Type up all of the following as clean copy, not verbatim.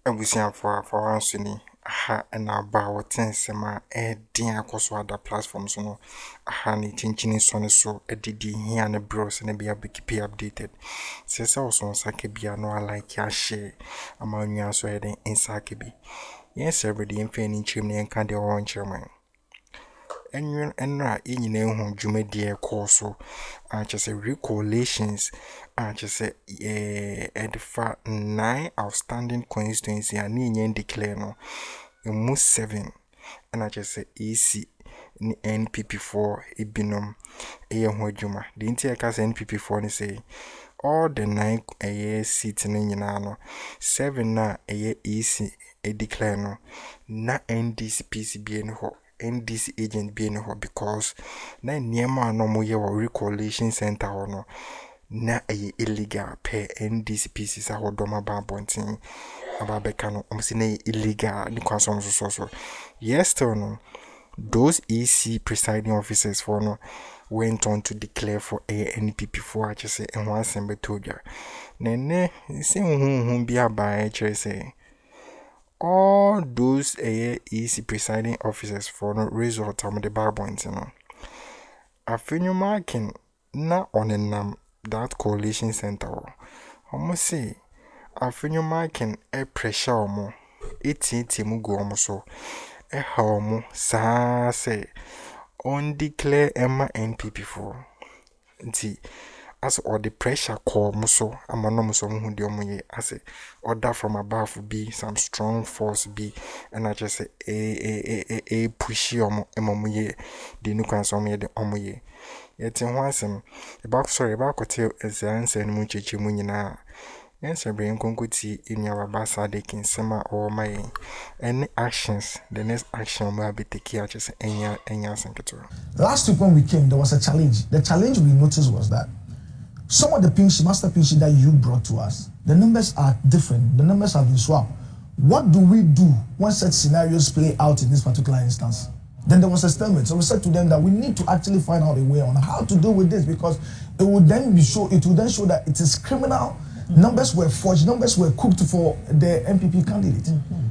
Abusian for one sunny. Aha, and now bow 10 sema, dear coso other platforms, no. Aha, ni chinchini son so, a didi here and a bros and a be a big updated. Says also on Sakebi, no, I like your share among you, so heading in Sakebi. Yes, everybody in Fanny chimney and candy orange chairman. And na in your jume dear course, I just say Re-collations. I just say edify 9 outstanding constituency and in declare no most 7 and I just say EC NPP-4 ibinum ho adwuma the entire cast NPP-4 ni say all the 9 seats in no 7 na EC declare no na NDC-PC ho NDC agent being ho because na niema no mo ye Re-collation center ho no na illegal per NDC pieces a hodoma babontin ababeka no omsi na illegal ni kwasom so yes still no those EC presiding officers for no went on to declare for NPP-4 I just say and one sembe toja nene se hu bia ba say all those EC presiding officers for no result am the babontin no Afenyo Markin na onenam that coalition center almost say Afenyo Markin pressure omo mu go omo so ha omo sa say on declare Emma NPP-4 nti as all the pressure call mo so amanom so hu de omo ye as order from above be some strong force be and I just say push omo emomo ye de nu kan so omo ye de omo ye yet in one about hotel as the answer and muchichi munina. Yes, I bring conquity in your basa de kinsema or my any actions. The next action will be taken just any secretary. Last week when we came, there was a challenge. The challenge we noticed was that some of the master pinch that you brought to us, the numbers are different. The numbers have been swapped. What do we do when such scenarios play out in this particular instance? Then there was a statement. So we said to them that we need to actually find out a way on how to deal with this because it would then show that it is criminal. Numbers were forged, numbers were cooked for the MPP candidate.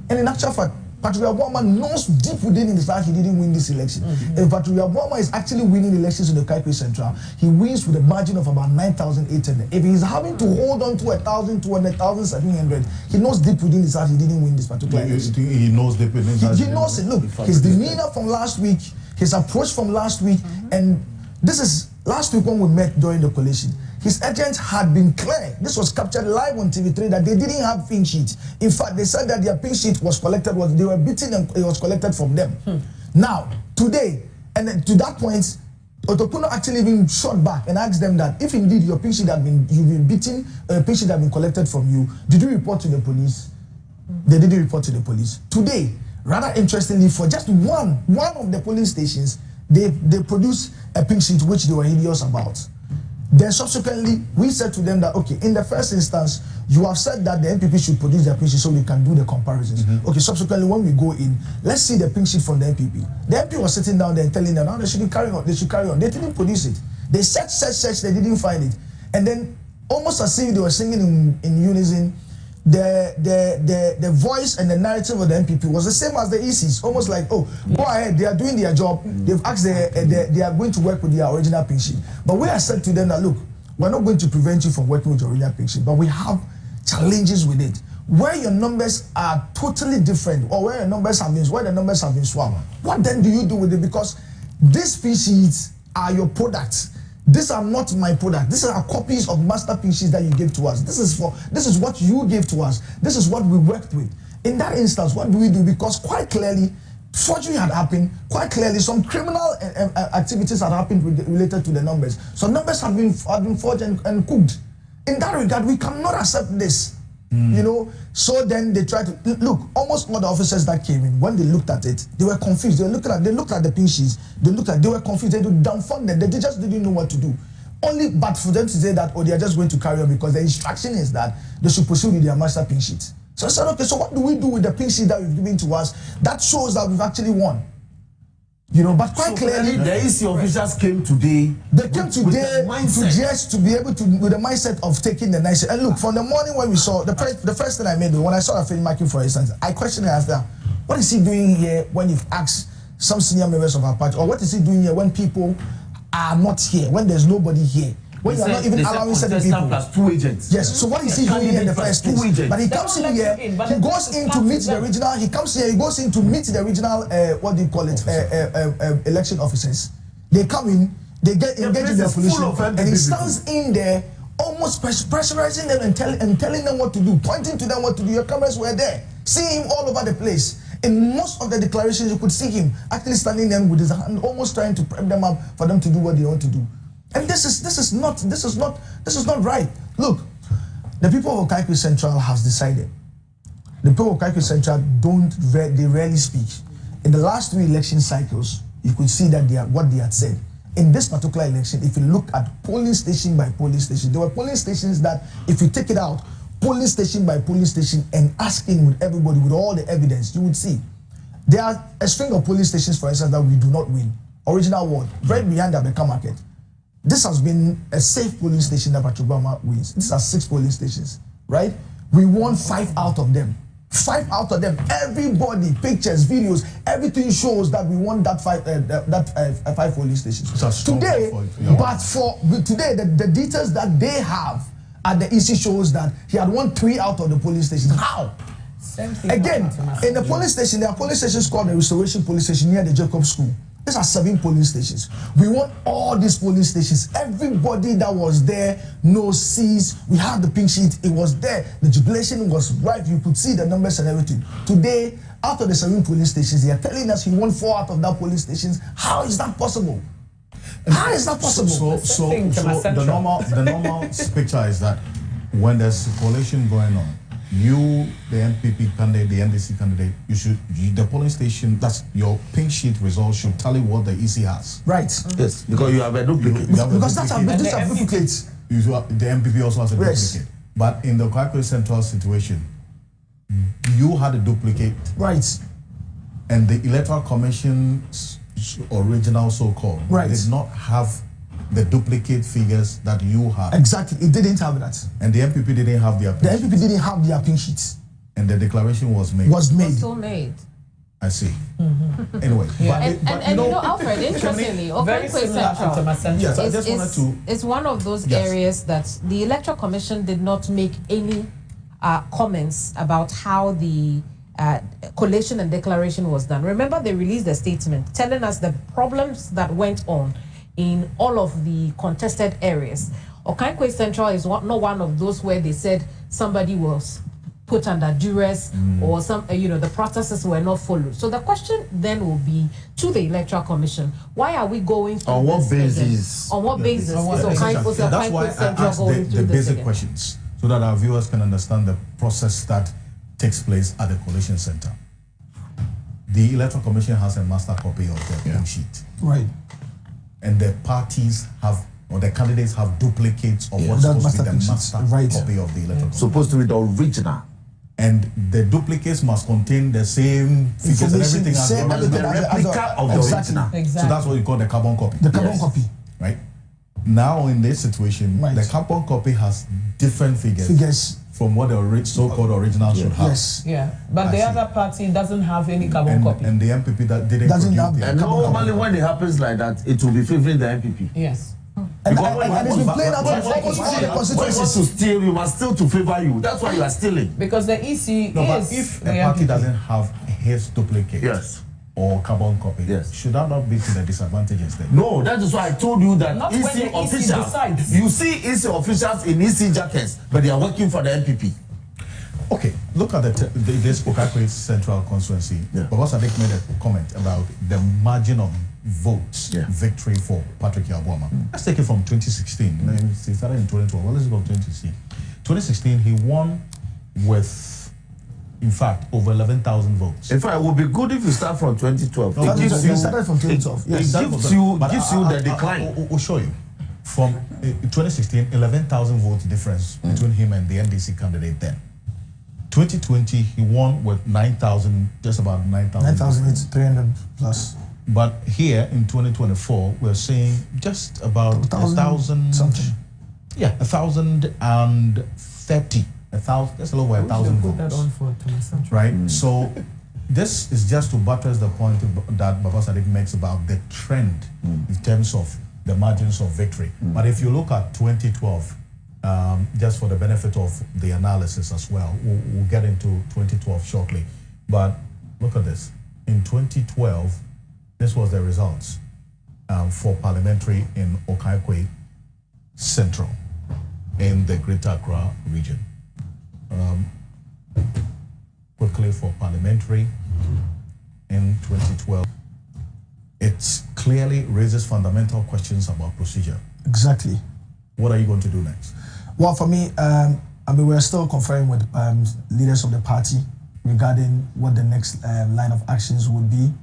And in actual fact, Patrick Obama knows deep within his heart he didn't win this election. If Patrick Obama is actually winning elections in the Kaikwe Central, he wins with a margin of about 9,800. If he's having to hold on to 1,200, 1,700, he knows deep within his heart he didn't win this particular election. He knows deep within his heart. He knows it. Look, his demeanor from last week, his approach from last week, and this is last week when we met during the coalition. His agents had been clear. This was captured live on TV3 that they didn't have pink sheet. In fact, they said that their pink sheet was collected, they were beaten and it was collected from them. Now, today, and then to that point, Otopuno actually even shot back and asked them that if indeed your pink sheet had been, you've been beaten, pink sheet had been collected from you, did you report to the police? They didn't report to the police. Today, rather interestingly, for just one of the police stations, they produced a pink sheet which they were hideous about. Then subsequently, we said to them that, okay, in the first instance, you have said that the NPP should produce their pink sheet so we can do the comparisons. Okay, subsequently, when we go in, let's see the pink sheet from the NPP. The NPP was sitting down there and telling them, no, they should carry on, they should carry on. They didn't produce it. They searched, they didn't find it. And then, almost as if they were singing in unison, the voice and the narrative of the NPP was the same as the ECs. Almost like, oh, go ahead, they are doing their job. They've asked they are going to work with their original pink sheet. But we have said to them that, look, we're not going to prevent you from working with your original pink sheet, but we have challenges with it. Where your numbers are totally different, or where the numbers have been swapped, what then do you do with it? Because these pink sheets are your products. These are not my product. These are copies of master pink sheets that you gave to us. This is what you gave to us. This is what we worked with. In that instance, what do we do? Because quite clearly, forgery had happened. Quite clearly, some criminal activities had happened related to the numbers. So numbers have been forged and cooked. In that regard, we cannot accept this. You know, so then they tried to look. Almost all the officers that came in, when they looked at it, they were confused. They looked at the pink sheets. They were confused. They were dumbfounded. They just didn't know what to do. Only but for them to say that, oh, they are just going to carry on because the instruction is that they should proceed with their master pink sheets. So I said, okay, so what do we do with the pink sheet that you've given to us that shows that we've actually won? You know, but quite clearly, the EC officials came today. They came today to just to be able to, with the mindset of taking the nice. And look, from the morning when we saw the first thing I made, when I saw Afenyo Markin, for instance, I questioned her after, what is he doing here when you've asked some senior members of our party, or what is he doing here when people are not here, when there's nobody here? When you are not even allowing certain people. Plus 2 agents. Yes, so what is he doing here in the first place? But he comes in here, he goes in to meet the original, he comes here, he goes in to meet the original, what do you call it, election officers. They come in, they get engaged in their pollution, and he stands in there, almost pressurizing them and telling them what to do, pointing to them what to do. Your cameras were there, seeing him all over the place. In most of the declarations, you could see him actually standing there with his hand, almost trying to prep them up for them to do what they want to do. And this is not right. Look, the people of Kesi Central has decided. The people of Kesi Central they rarely speak. In the last 3 election cycles, you could see that what they had said. In this particular election, if you look at polling station by polling station, there were polling stations that, if you take it out, polling station by polling station, and asking with everybody with all the evidence, you would see there are a string of polling stations, for instance, that we do not win. Original ward, right behind the Abeka Market. This has been a safe polling station that Akroma wins. These are 6 polling stations, right? We won 5 out of them. 5 out of them. Everybody, pictures, videos, everything shows that we won that 5 polling stations. Today, but for today, the details that they have at the EC shows that he had won 3 out of the polling stations. How? Again, in the polling station, there are polling stations called the Restoration Police Station near the Jacob School. These are 7 polling stations. We want all these polling stations. Everybody that was there sees. We have the pink sheet. It was there. The jubilation was right. You could see the numbers and everything. Today, out of the 7 polling stations, they are telling us he won 4 out of that polling stations. How is that possible? How is that possible? So the normal picture is that when there's a coalition going on, you, the NPP candidate, the NDC candidate, the polling station, that's your pink sheet results should tell you what the EC has. Right. Yes, because you have a duplicate. Because that's a duplicate. The NPP also has a duplicate. But in the Kesi Central situation, you had a duplicate. Right. And the Electoral Commission's original so-called did not have the duplicate figures that you have. Exactly, it didn't have that. And the NPP didn't have their pink NPP didn't have their pink sheets. And the declaration was made. Was still made. I see. Anyway. Yeah. But you know, Alfred, interestingly, very similar to Central. Yes, I just wanted to... It's one of those areas that the Electoral Commission did not make any comments about how the collation and declaration was done. Remember, they released a statement telling us the problems that went on in all of the contested areas. Kesi Central is not one of those where they said somebody was put under duress or some, the processes were not followed. So the question then will be to the Electoral Commission: why are we going through on this what basis? On what basis is That's why I asked the basic questions, so that our viewers can understand the process that takes place at the collation center. The Electoral Commission has a master copy of the pink sheet. Right. And the parties have, or the candidates have duplicates of what's supposed to be the master copy of the electoral. Supposed to be the original. And the duplicates must contain the same figures and everything as the replica of the original. Exactly. So that's what you call the carbon copy. The carbon copy. Right? Now in this situation, the carbon copy has different figures from what the so-called original should have. Yes. Yeah. But the other party doesn't have any carbon copy. And the NPP that didn't have and normally when it happens like that, it will be favoring the NPP. Yes. And it's been playing out almost all the constituencies. To steal, you must steal to favor you. That's why you are stealing. Because the EC but if a party doesn't have his duplicate, or carbon copy, should that not be to the disadvantages then? No, that is why I told you that not EC officials, you see EC officials in EC jackets, but they are working for the NPP. Okay, look at this Kesi Central constituency. Because I made a comment about the margin of votes victory for Patrick Yabwama. Let's take it from 2016. He started in 2012. Well, let's go to 2016. 2016, he won with, in fact, over 11,000 votes. In fact, it would be good if you start from 2012. No, it started from 2012. It gives you the decline. We'll show you. From 2016, 11,000 votes difference between him and the NDC candidate then. 2020, he won with 9,000, just about 9,000. 9,300 plus. But here in 2024, we're seeing just about 1,000 something. Yeah, 1,030. That's a little over 1,000 votes. Put that on for Right? So this is just to buttress the point that Baba Sadiq makes about the trend in terms of the margins of victory. But if you look at 2012, just for the benefit of the analysis as well, we'll get into 2012 shortly. But look at this. In 2012, this was the results for parliamentary in Okaikwe Central in the Greater Accra region. Quickly for parliamentary in 2012, it clearly raises fundamental questions about procedure. Exactly. What are you going to do next? Well, for me, I mean, we're still conferring with leaders of the party regarding what the next line of actions would be.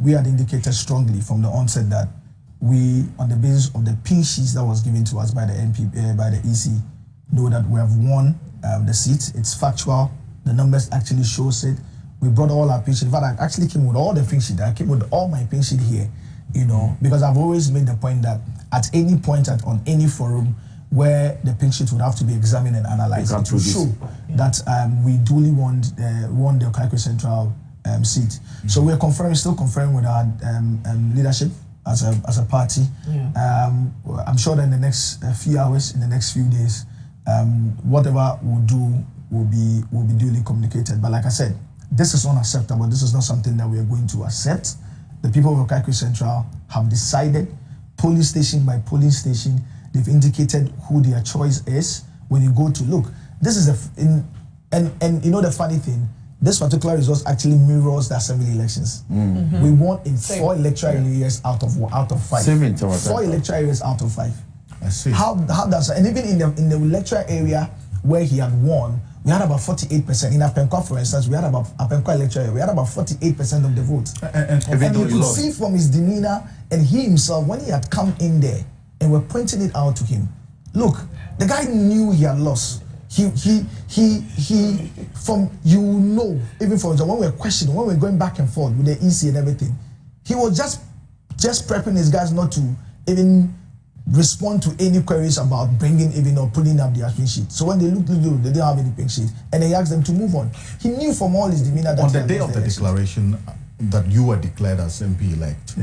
We had indicated strongly from the onset that we, on the basis of the pink sheets that was given to us by the EC, know that we have won the seat. It's factual. The numbers actually shows it. We brought all our pink sheets. In fact, I actually came with all the pink sheets. I came with all my pink sheet here, you know, because I've always made the point that at any point on any forum where the pink sheet would have to be examined and analyzed, it will show that we duly won the Okaikwe Central seat. So we're still conferring with our leadership as a party. I'm sure that in the next few hours, in the next few days, whatever we'll do will be duly communicated. But like I said, this is unacceptable. This is not something that we are going to accept. The people of Okaikwe Central have decided, polling station by polling station, they've indicated who their choice is. When you go to look, this is and you know the funny thing, this particular result actually mirrors the assembly elections. We won in 4 electoral areas out of 5. Same in 4 electoral areas out of 5. I see. How does, and even in the electoral area where he had won, we had about 48%. In Afenyo, for instance, we had about Afenyo electoral area, we had about 48% of the votes. And you could see from his demeanor and he himself when he had come in there and we're pointing it out to him. Look, the guy knew he had lost. He from, you know, even for when we're questioning, when we're going back and forth with the EC and everything, he was just prepping his guys not to even respond to any queries about bringing even or putting up the pink sheet. So when they looked, they didn't have any pink sheet, and they asked them to move on. He knew from all his demeanor that on the day of the declaration that you were declared as MP-elect,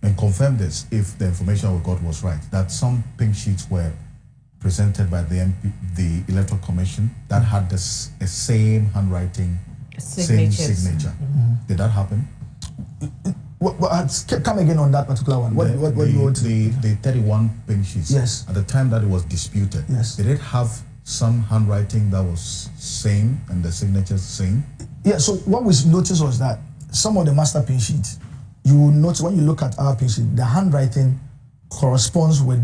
and confirm this if the information we got was right, that some pink sheets were presented by the Electoral Commission that had the same handwriting, same signature. Did that happen? Come again on that particular one. What you want? The 31 pink sheets. Yes. At the time that it was disputed. Yes. Did it have some handwriting that was same and the signatures same? Yeah. So what we noticed was that some of the master pink sheets, you will notice when you look at our pink sheet, the handwriting corresponds with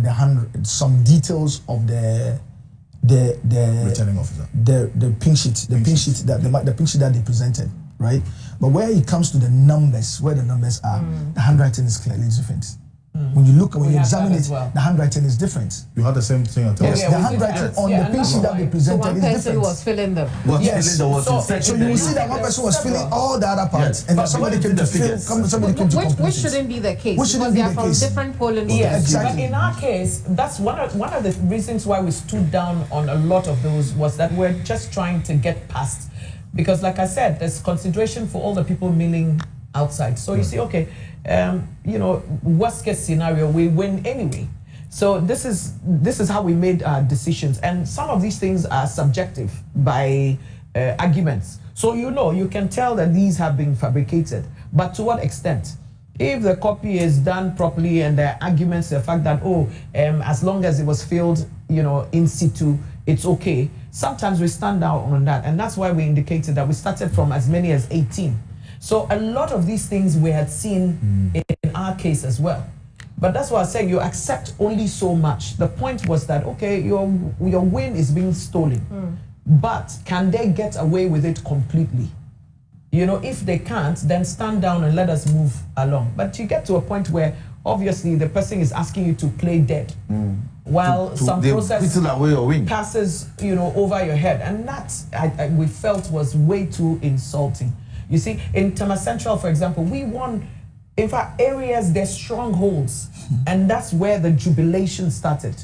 some details of the returning officer. The pink sheet, the pink sheet that they presented, right? But where it comes to the numbers, where the numbers are, the handwriting is clearly different. When you look, when you examine it, the handwriting is different. You had the same thing at Yes, the handwriting on the pink sheet that they presented one is person different. was filling them. So you will see that one person was filling all the other parts, and then somebody came to fill. Somebody came to complete Which shouldn't be the case. Which shouldn't because be they are the from case. different polling Yes, Exactly. but in our case, that's one of the reasons why we stood down on a lot of those was that we're just trying to get past, because like I said, there's consideration for all the people milling outside. So you see, okay, you know, worst case scenario, we win anyway. So this is how we made our decisions, and some of these things are subjective by arguments. So you can tell that these have been fabricated, but to what extent? If the copy is done properly and the arguments, the fact that as long as it was filled, in situ, it's okay. Sometimes we stand out on that, and that's why we indicated that we started from as many as 18. So a lot of these things we had seen in our case as well. But that's why I say you accept only so much. The point was that, okay, your win is being stolen. But can they get away with it completely? If they can't, then stand down and let us move along. But you get to a point where obviously the person is asking you to play dead while some process passes, over your head. And that we felt was way too insulting. You see, in Tema Central, for example, we won In fact, areas, they're strongholds. And that's where the jubilation started.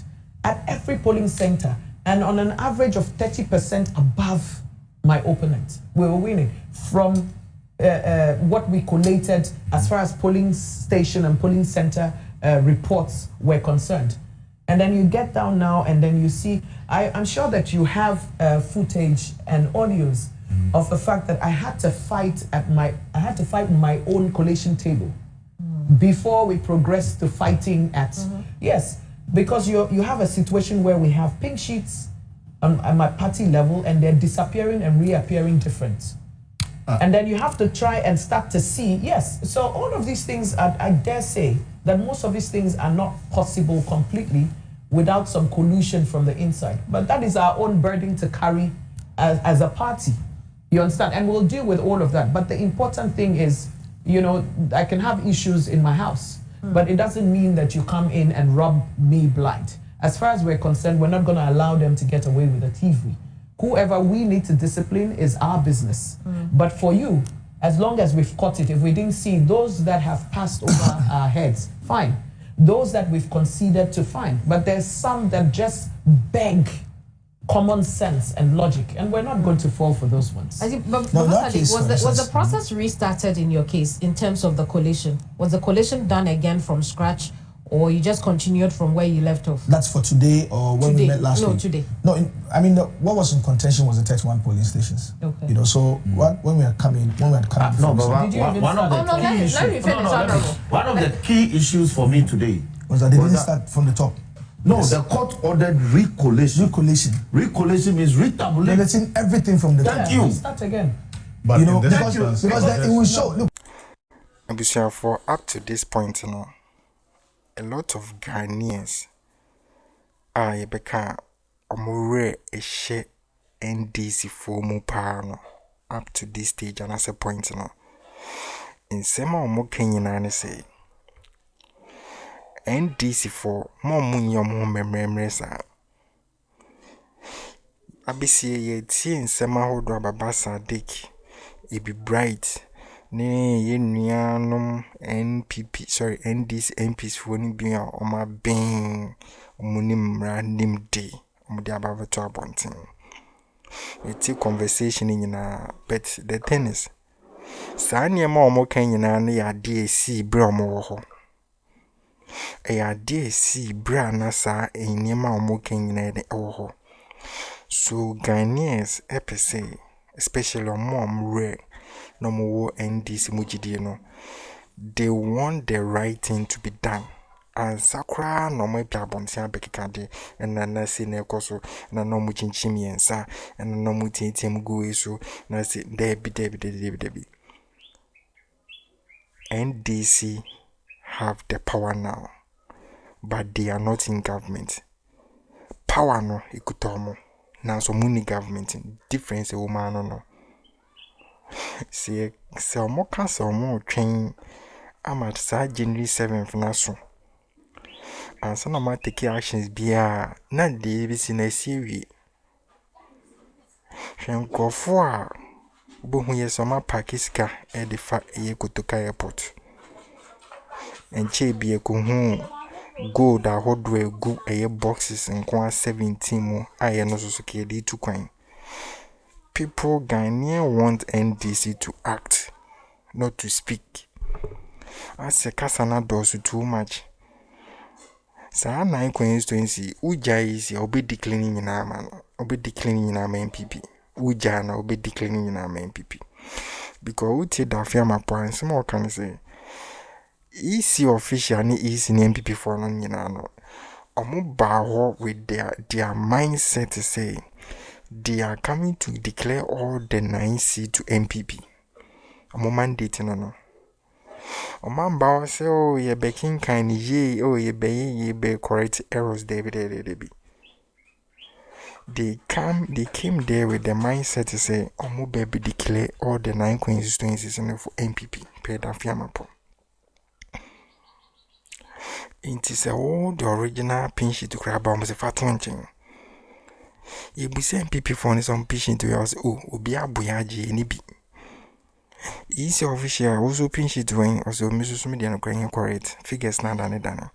At every polling center, and on an average of 30% above my opponent, we were winning from what we collated as far as polling station and polling center reports were concerned. And then you get down now and then you see, I'm sure that you have footage and audios of the fact that I had to fight my own collation table before we progressed to fighting at, yes, because you have a situation where we have pink sheets at my party level and they're disappearing and reappearing different. And then you have to try and start to see, yes, so all of these things, I dare say that most of these things are not possible completely without some collusion from the inside. But that is our own burden to carry as a party. You understand? And we'll deal with all of that. But the important thing is, you know, I can have issues in my house, but it doesn't mean that you come in and rub me blind. As far as we're concerned, we're not going to allow them to get away with the TV. Whoever we need to discipline is our business. But for you, as long as we've caught it, if we didn't see those that have passed over our heads, fine. Those that we've conceded to, fine. But there's some that just beg common sense and logic, and we're not going to fall for those ones. I think, but was the process restarted in your case in terms of the collation? Was the collation done again from scratch, or you just continued from where you left off? That's for today or when we met last week? No, today. No, what was in contention was the 31 polling stations. Okay. You know, so when we had come in, one of the key issues for me today was that they didn't start from the top. No, yes. The court ordered re-collation. Re-collation means retabulating everything from the top. Thank you. Start again. But you know, because then it will show. Look. For up to this point, you know, a lot of Ghanaians are yebeka omure eshe NDC for mu no up to this stage and as a point, you know. In sema omo Kenyan say NDC for more money or more memories. Abisi ye tin sema hodo ababasa dick. It be bright. Ne ye nuanum NDC MPs for ni be on my bang munim random day. Mudi abava to abonting. It's a conversation in but the thing is Sanya more Kenyan and ya DAC bromo ho. DAC brana sa enyema omoken nyina oho. So Ghanaians epese especially mom rare no more NDC mujidi no, they want the right thing to be done. And sakra no mo plabontia bekikade and na say na ekoso na no mu chinchimi ensa and no mu tintem go eso na say debi. NDC have the power now, but they are not in government. Power no ikutomo. Now so muni government difference woman no. See mo kasa mo train amat sa January 7th na so. And so na take actions bia na de bi si na siwi. Hwenkofo a bohu yesoma pakiska e de fa ye kotoka airport. Enche bia ko hu gold a hodwe gu eye boxes nkwa 17 mo aye no so ke di tu kwan. People Ghanaian want NDC to act, not to speak. As a kasana does too much. Sa na constituency uja is obe declining in our man, obe declining in our NPP. Uja na obe declining in our NPP. Because we take that firm point, some more can say EC official ni EC ni NPP for no nyina no. Omo ba ho with their mindset to say they are coming to declare all the 9 seats to NPP. Omo mandate no. Omamba say oh ye baking kind ye oh ye be correct errors there. They came there with the mindset to say omo baby declare all the 9 constituencies for NPP. Pay that fiamapo. It is all the original pinch to grab almost a fat launching. You be saying NPP for some pinch to us, oh, Ubia Buyaji, Nibi. EC official also pinch it when also Mrs. Median crying correct figures not than dana.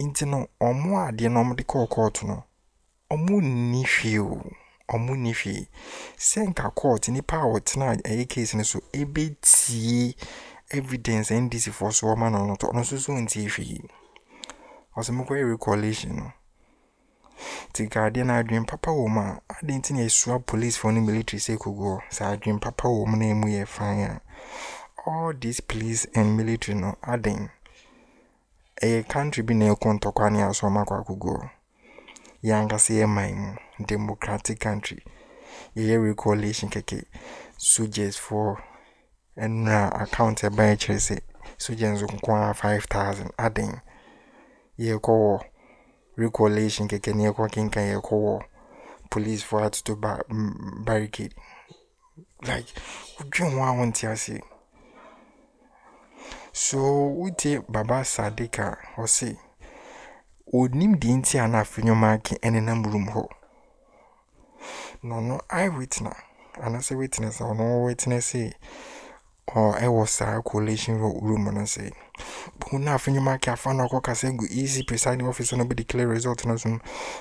Intino or more the normal call court no. Omu nifi senka court ni power tonight a case in so ebeti evidence and this for so man or not no so in TV. Also mo Re-collation no. The guardian adwin papa woman I didn't think swap police for the military say could go. So adwin papa woman name we fine. All these police and military no adding a country be near Kontokwani as Somakwa could go. Yanga say my democratic country. Ye Re-collation keke soldiers for and accounted by Chelsea. Soldiers on 5,000 adding. Ye call Re-collation keke near Quaking can call police for us to barricade. Like, what do you want to say? So, we take Baba Sadika or say, would name the Intia and Afenyo Markin and a number room ho. No, eyewitness. And I say witness or no witness say, or I was a collation room and I say, but now Afenyo Markin found a cock as a good easy presiding officer and be declare result and so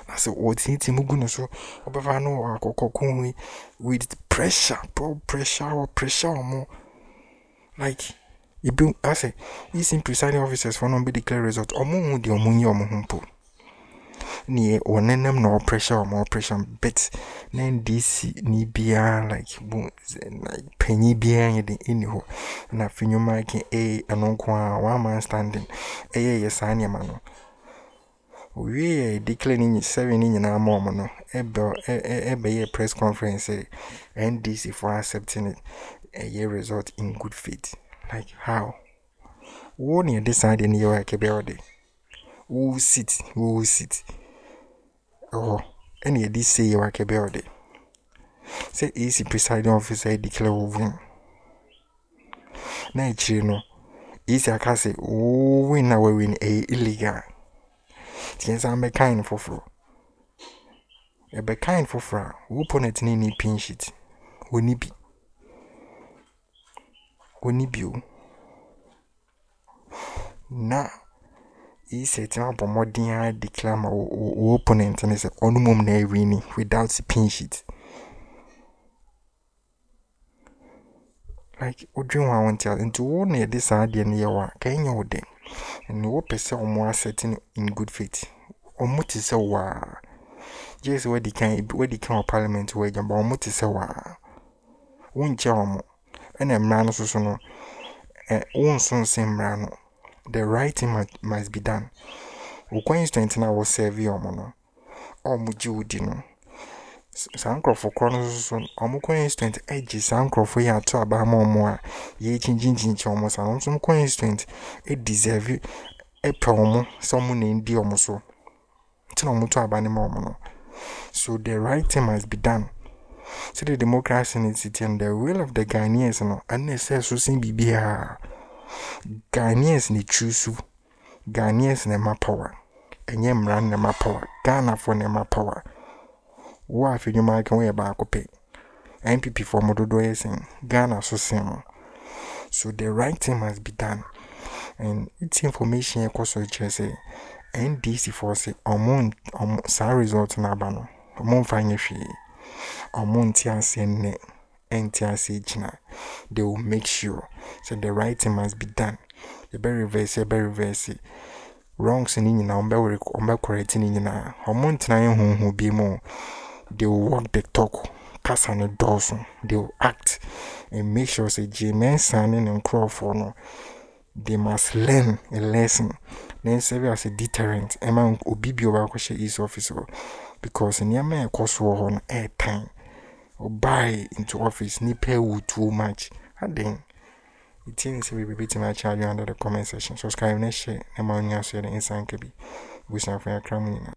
I said, what's it in Muguno so, or no, I cocoon with pressure or more. Like, you be, I say, easy presiding officers for no be declare result or more the omunyo or mohumpo. Near or nenem no pressure or more pressure, but then this ni bia like penny behind the inho and Afenyo Markin a uncle 1 man standing a yes I man. We declaring 7 in our mom a press conference NDC for accepting it a year result in good faith. Like how? One year decide in your cabelde. Who sit? Oh, any this say you are cabelde. Say easy presiding officer declare win. Na no easy I say win now win a illegal. Since I'm a kind for fro. A be kind for fra. Who ponnet ni pinch it. Oni bi. Na he said up more than declare my opponent and say on mum na winning without pinch it. Like Odrin want tell into one near this idea near can you then and no person more setting in good faith. Or much say wa just where the can parliament wage about much say wa won't charm and a man so no won't soon same rano. The right thing must be done. Ukwenstint na will serve you mono. Or mujudino. Sankro for corners on Omukwenstint edges sankro for ya to abamo more. Ye changing almost and some coinstint it deserve a promo someone in diomoso. Tinomuto abanimono. So the right thing must be done. So the democracy in the city and the will of the Ghanaians no unnecessary sin bibia. Ghanaians ni chusu. Ghanaians nema power. Enye mran nema power. Ghana for nema power. Wa Afenyo Markin we ba akope. NPP for mododo yesen. Ghana so same. So the right thing must be done. And it's information ekoso say NDC for say sa result na ba no. Omon fanye hwe. Omon ti ase ne. They will make sure so the right thing must be done. You better reverse it. Wrongs in you now, be correcting in na. Amount na who be more. They will walk the talk, cast on the doors. They will act and make sure say J-men signing and crawl for no. They must learn a lesson. Then serve as a deterrent. Among Obibio Bakoshe is officer because in your man cost war on air time. Or buy into office ni pay too much. And then it seems we be beating my child under the comment section. Subscribe and share. Never on your share the instant kebi. We for Akroma.